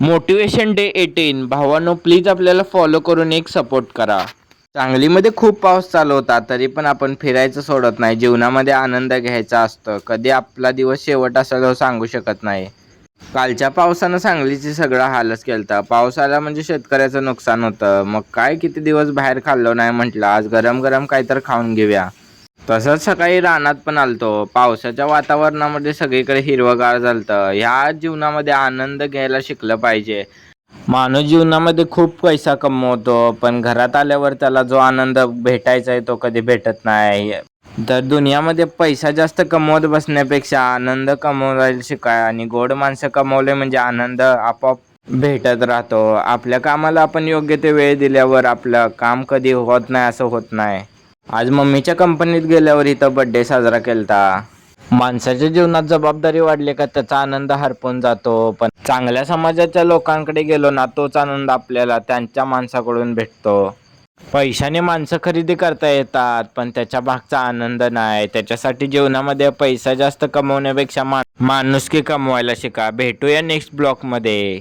Motivation day 18 भावानो please आपल्याला follow करून एक सपोर्ट करा. सांगलीमध्ये खूप पाऊस चालू होता तरी पण आपण फिरायचं सोडत नाही. जीवनामध्ये आनंद घ्यायचा असतं. कधी आपला दिवस शेवट असायला सांगू शकत नाही. कालच्या पावसानं सांगलीची सगळं हालच केलता. पाऊस आला म्हणजे शेतकऱ्याचं नुकसान होतं. मग काय किती दिवस बाहेर खाल्लो नाही म्हटलं आज गरम गरम काहीतरी खाऊन घेऊया. तसंच सकाळी रानात पण आलतो. पावसाच्या वातावरणामध्ये सगळीकडे हिरवगार झालतं. ह्या जीवनामध्ये आनंद घ्यायला शिकलं पाहिजे. माणूस जीवनामध्ये खूप पैसा कमवतो पण घरात आल्यावर त्याला जो आनंद भेटायचा आहे तो कधी भेटत नाही. तर दुनियामध्ये पैसा जास्त कमवत बसण्यापेक्षा आनंद कमवायला शिका आणि गोड माणसं कमवले म्हणजे आनंद आपोआप भेटत राहतो. आपल्या कामाला आपण योग्य ते वेळ दिल्यावर आपलं काम कधी होत नाही असं होत नाही. आज मम्मीच्या कंपनीत गेल्यावर इथं बर्थडे साजरा केलता. माणसाच्या जीवनात जबाबदारी वाढली का त्याचा आनंद हरपून जातो. पण चांगल्या समाजाच्या लोकांकडे गेलो ना तोच आनंद आपल्याला त्यांच्या माणसाकडून भेटतो. पैशाने माणसं खरेदी करता येतात पण त्याच्या मागचा आनंद नाही. त्याच्यासाठी जीवनामध्ये पैसा जास्त कमवण्यापेक्षा माणुसकी कमवायला शिका. भेटूया नेक्स्ट ब्लॉग मध्ये.